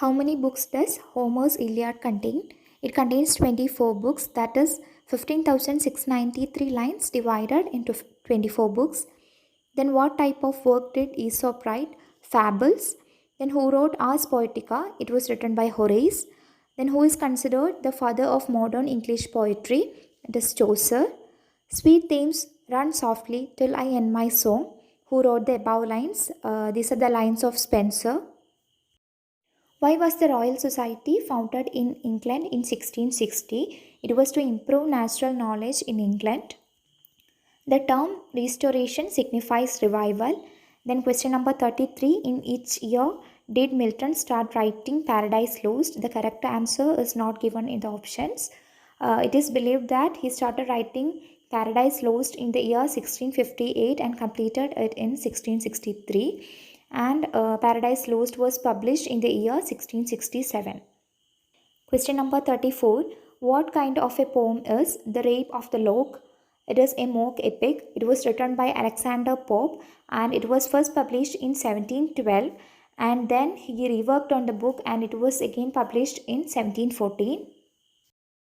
How many books does Homer's Iliad contain? It contains 24 books, that is 15,693 lines divided into 24 books. Then, what type of work did Aesop write? Fables. Then, who wrote Ars Poetica? It was written by Horace. Then, who is considered the father of modern English poetry? It is Chaucer. Sweet themes run softly till I end my song. Who wrote the above lines? These are the lines of Spenser. Why was the Royal Society founded in England in 1660? It was to improve natural knowledge in England. The term restoration signifies revival. Then, question number 33, in each year did Milton start writing Paradise Lost? The correct answer is not given in the options. It is believed that he started writing Paradise Lost in the year 1658 and completed it in 1663. And Paradise Lost was published in the year 1667. Question number 34. What kind of a poem is The Rape of the Lock? It is a mock epic. It was written by Alexander Pope and it was first published in 1712, and then he reworked on the book and it was again published in 1714.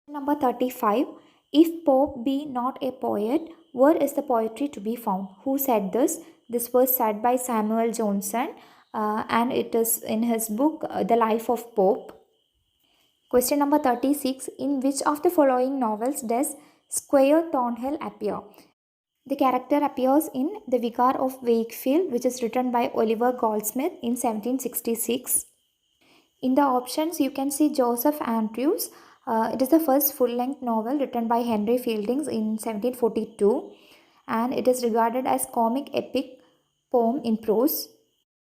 Number 35. If Pope be not a poet, where is the poetry to be found? Who said this? This was said by Samuel Johnson and it is in his book The Life of Pope. Question number 36. In which of the following novels does Squire Thornhill appear? The character appears in The Vicar of Wakefield, which is written by Oliver Goldsmith in 1766. In the options, you can see Joseph Andrews. It is the first full-length novel written by Henry Fielding in 1742, and it is regarded as comic epic poem in prose.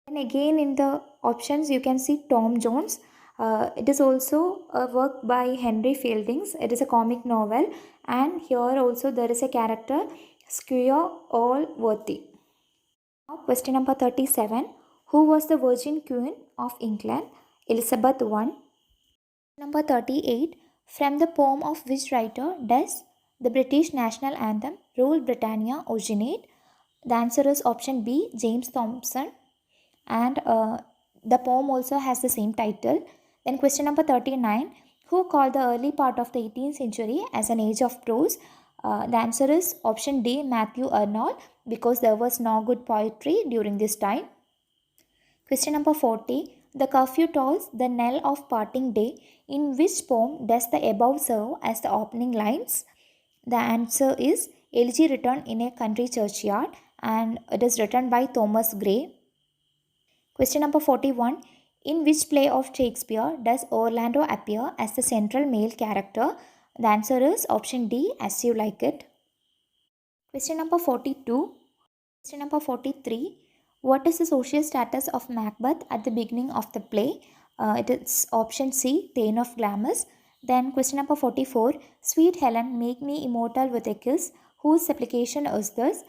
And again in the options, you can see Tom Jones. It is also a work by Henry Fielding. It is a comic novel, and here also there is a character, Squire Allworthy. Now, question number 37. Who was the Virgin Queen of England? Elizabeth I. Number 38. From the poem of which writer does the British national anthem Rule Britannia originate? The answer is option B, James Thomson. And the poem also has the same title. Then question number 39. Who called the early part of the 18th century as an age of prose? The answer is option D, Matthew Arnold, because there was no good poetry during this time. Question number 40. The curfew tolls the knell of parting day. In which poem does the above serve as the opening lines? The answer is Elegy Written in a Country Churchyard, and it is written by Thomas Gray. Question number 41. In which play of Shakespeare does Orlando appear as the central male character? The answer is option D, As You Like It. Question number 42. Question number 43. What is the social status of Macbeth at the beginning of the play? It is option C, Thane of Glamis. Then question number 44. Sweet Helen, make me immortal with a kiss. Whose supplication is this?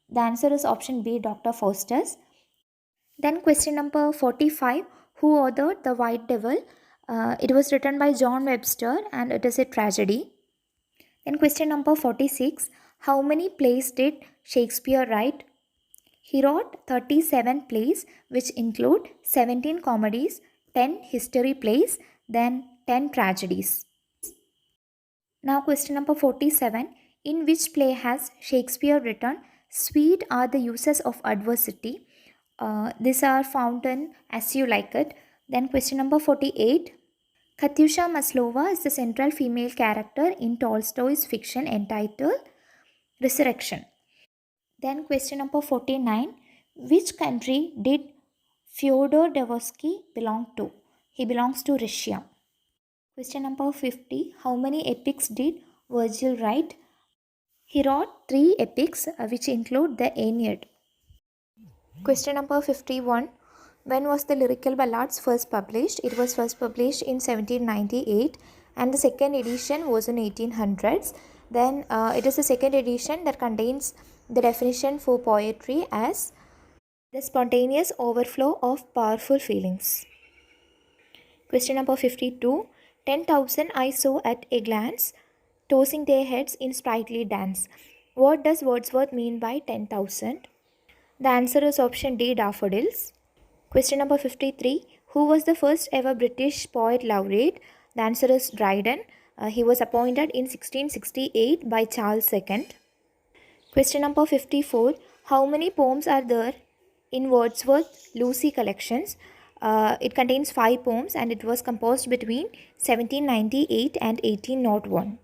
The answer is option B, Dr. Faustus. Then question number 45. Who authored The White Devil? It was written by John Webster and it is a tragedy. Then question number 46. How many plays did Shakespeare write? He wrote 37 plays, which include 17 comedies, 10 history plays, then 10 tragedies. Now question number 47. In which play has Shakespeare written, Sweet are the uses of adversity? These are found in As You Like It. Then question number 48. Katyusha Maslova is the central female character in Tolstoy's fiction entitled Resurrection. Then question number 49. Which country did Fyodor Dostoevsky belong to? He belongs to Russia. Question number 50. How many epics did Virgil write? He wrote 3 epics which include the Aeneid. Question number 51. When was the Lyrical Ballads first published? It was first published in 1798 and the second edition was in 1800s. Then it is the second edition that contains the definition for poetry as the spontaneous overflow of powerful feelings. Question number 52. 10,000 I saw at a glance, tossing their heads in sprightly dance. What does Wordsworth mean by 10,000? The answer is option D, daffodils. Question number 53. Who was the first ever British poet laureate? The answer is Dryden. He was appointed in 1668 by Charles II. Question number 54. How many poems are there in Wordsworth Lucy collections? It contains 5 poems and it was composed between 1798 and 1801.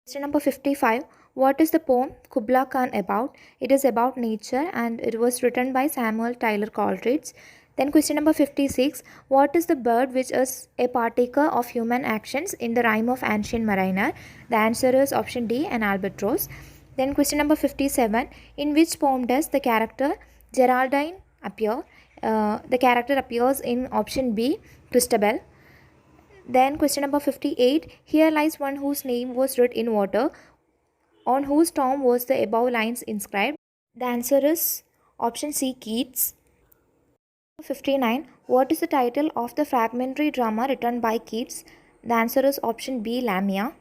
Question number 55. What is the poem Kubla Khan about? It is about nature and it was written by Samuel Taylor Coleridge. Then question number 56. What is the bird which is a partaker of human actions in the rhyme of Ancient Mariner? The answer is option D, an albatross. Then question number 57. In which poem does the character Geraldine appear? The character appears in option B, Christabel. Then question number 58. Here lies one whose name was writ in water. On whose tomb was the above lines inscribed? The answer is option C, Keats. 59. What is the title of the fragmentary drama written by Keats? The answer is option B, Lamia.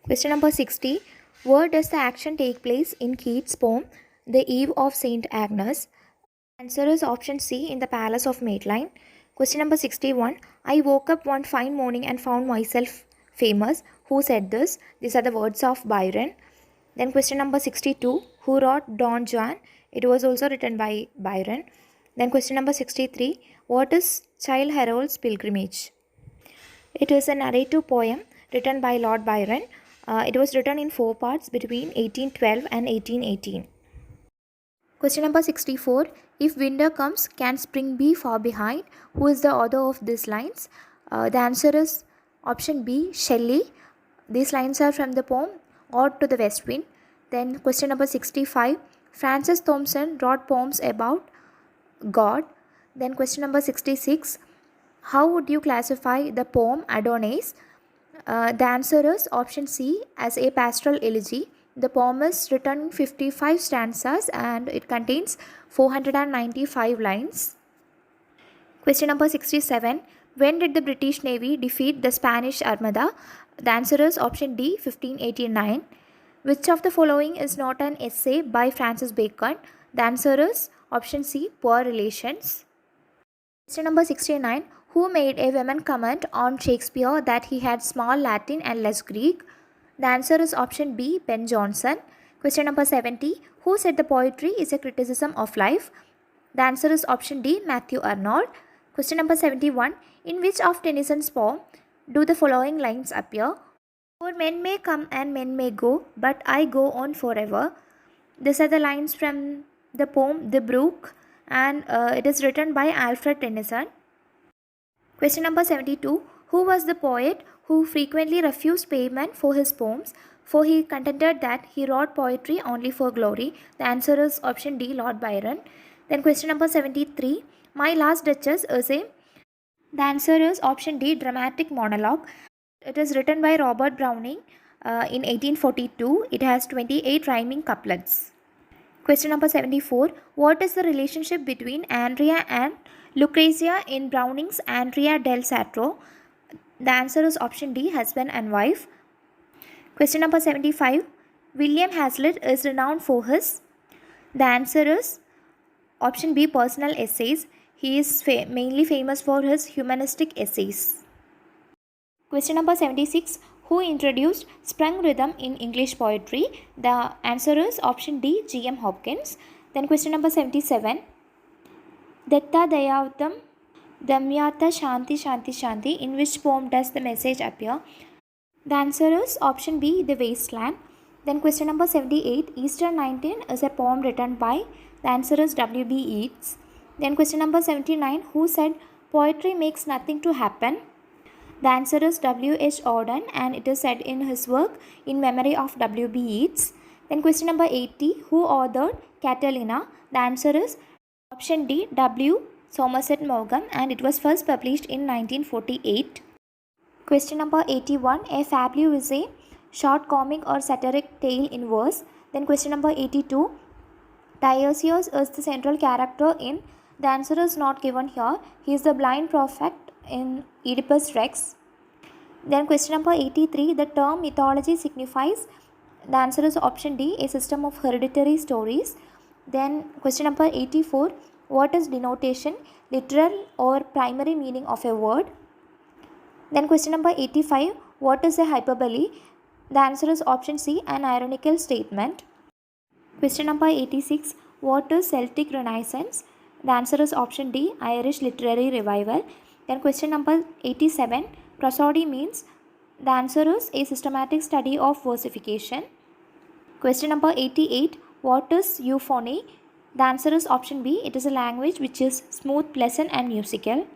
Question number 60. Where does the action take place in Keats' poem The Eve of St. Agnes? The answer is option C, in the Palace of Maitline. Question number 61. I woke up one fine morning and found myself famous. Who said this? These are the words of Byron. Then question number 62. Who wrote Don Juan? It was also written by Byron. Then question number 63. What is Childe Harold's Pilgrimage? It is a narrative poem written by Lord Byron. It was written in 4 parts between 1812 and 1818. Question number 64. If winter comes, can spring be far behind? Who is the author of these lines? The answer is option B, Shelley. These lines are from the poem Ode to the West Wind. Then question number 65. Francis Thompson wrote poems about God. Then question number 66. How would you classify the poem Adonais? The answer is option C, as a pastoral elegy. The poem is written in 55 stanzas and it contains 495 lines. Question number 67. When did the British Navy defeat the Spanish Armada? The answer is option D, 1589. Which of the following is not an essay by Francis Bacon? The answer is option C, Poor Relations. Question number 69. Who made a woman comment on Shakespeare that he had small Latin and less Greek? The answer is option B, Ben Jonson. Question number 70. Who said the poetry is a criticism of life? The answer is option D, Matthew Arnold. Question number 71. In which of Tennyson's poem do the following lines appear? For men may come and men may go, but I go on forever. These are the lines from the poem The Brook and it is written by Alfred Tennyson. Question number 72. Who was the poet who frequently refused payment for his poems, for he contended that he wrote poetry only for glory? The answer is option D, Lord Byron. Then question number 73. My Last Duchess is a... The answer is option D, dramatic monologue. It is written by Robert Browning in 1842. It has 28 rhyming couplets. Question number 74. What is the relationship between Andrea and Lucrezia in Browning's Andrea del Sarto? The answer is option D, husband and wife. Question number 75. William Hazlitt is renowned for his... The answer is option B, personal essays. He is mainly famous for his humanistic essays. Question number 76. Who introduced sprung rhythm in English poetry? The answer is option D, G.M. Hopkins. Then question number 77. Datta Dayavutam Damyata Shanti Shanti Shanti. In which poem does the message appear? The answer is option B, The Wasteland. Then question number 78. Easter 19 is a poem written by... The answer is W.B. Yeats. Then question number 79. Who said poetry makes nothing to happen? The answer is W.H. Auden and it is said in his work In Memory of W.B. Yeats. Then question number 80. Who authored Catalina? The answer is option D, W. Somerset Maugham and it was first published in 1948. Question number 81. A fableau is a short comic or satiric tale in verse. Then question number 82. Dionysius is the central character in... The answer is not given here. He is the blind prophet in Oedipus Rex. Then question number 83. The term mythology signifies... The answer is option D, a system of hereditary stories. Then question number 84. What is denotation? literal or primary meaning of a word. Then question number 85, what is a hyperbole? The answer is option C, an ironical statement. Question number 86, what is Celtic Renaissance? The answer is option D, Irish literary revival. Then question number 87, prosody means? The answer is a systematic study of versification. Question number 88, what is euphony? The answer is option B, it is a language which is smooth, pleasant and musical.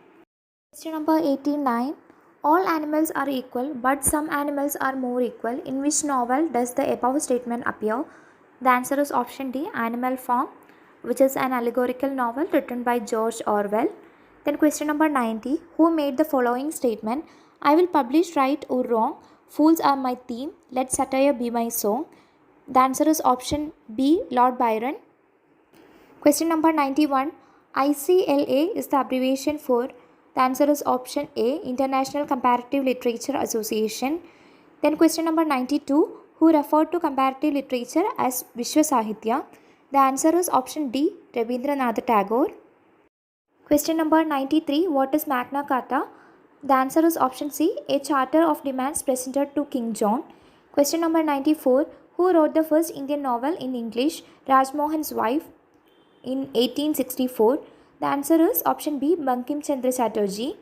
Question number 89, all animals are equal but some animals are more equal. In which novel does the above statement appear? The answer is option D, Animal Farm, which is an allegorical novel written by George Orwell. Then question number 90, who made the following statement? I will publish right or wrong. Fools are my theme. Let satire be my song. The answer is option B, Lord Byron. Question number 91, ICLA is the abbreviation for? The answer is option A, International Comparative Literature Association. Then question number 92, who referred to comparative literature as Vishwa Sahitya? The answer is option D, Rabindranath Tagore. Question number 93, what is Magna Carta? The answer is option C, a charter of demands presented to King John. Question number 94, who wrote the first Indian novel in English, Rajmohan's Wife, in 1864? The answer is option B, Bankim Chandra Chatterjee.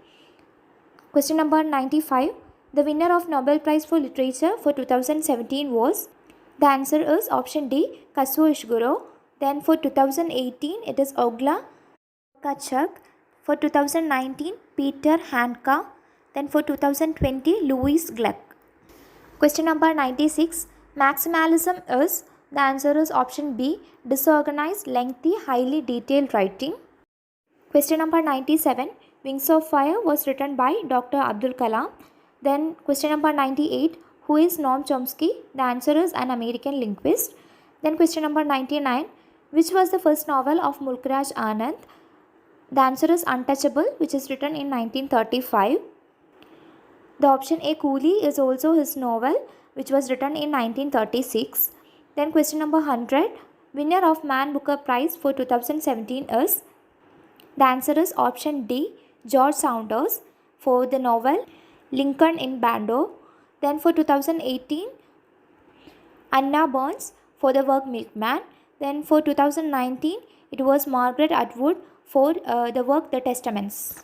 Question number 95, the winner of Nobel Prize for Literature for 2017 was? The answer is option D, Kazuo Ishiguro. Then for 2018, it is Ogla Kachuk. For 2019, Peter Handke. Then for 2020, Louis Gluck. Question number 96, maximalism is? The answer is option B, disorganized, lengthy, highly detailed writing. Question number 97, Wings of Fire was written by Dr. Abdul Kalam. Then question number 98, who is Noam Chomsky? The answer is an American linguist. Then question number 99, which was the first novel of Mulkraj Anand? The answer is Untouchable, which is written in 1935. The option A, Coolie, is also his novel, which was written in 1936. Then question number 100, winner of Man Booker Prize for 2017 is? The answer is option D, George Saunders, for the novel Lincoln in Bando. Then for 2018, Anna Burns for the work Milkman. Then for 2019, it was Margaret Atwood for the work The Testaments.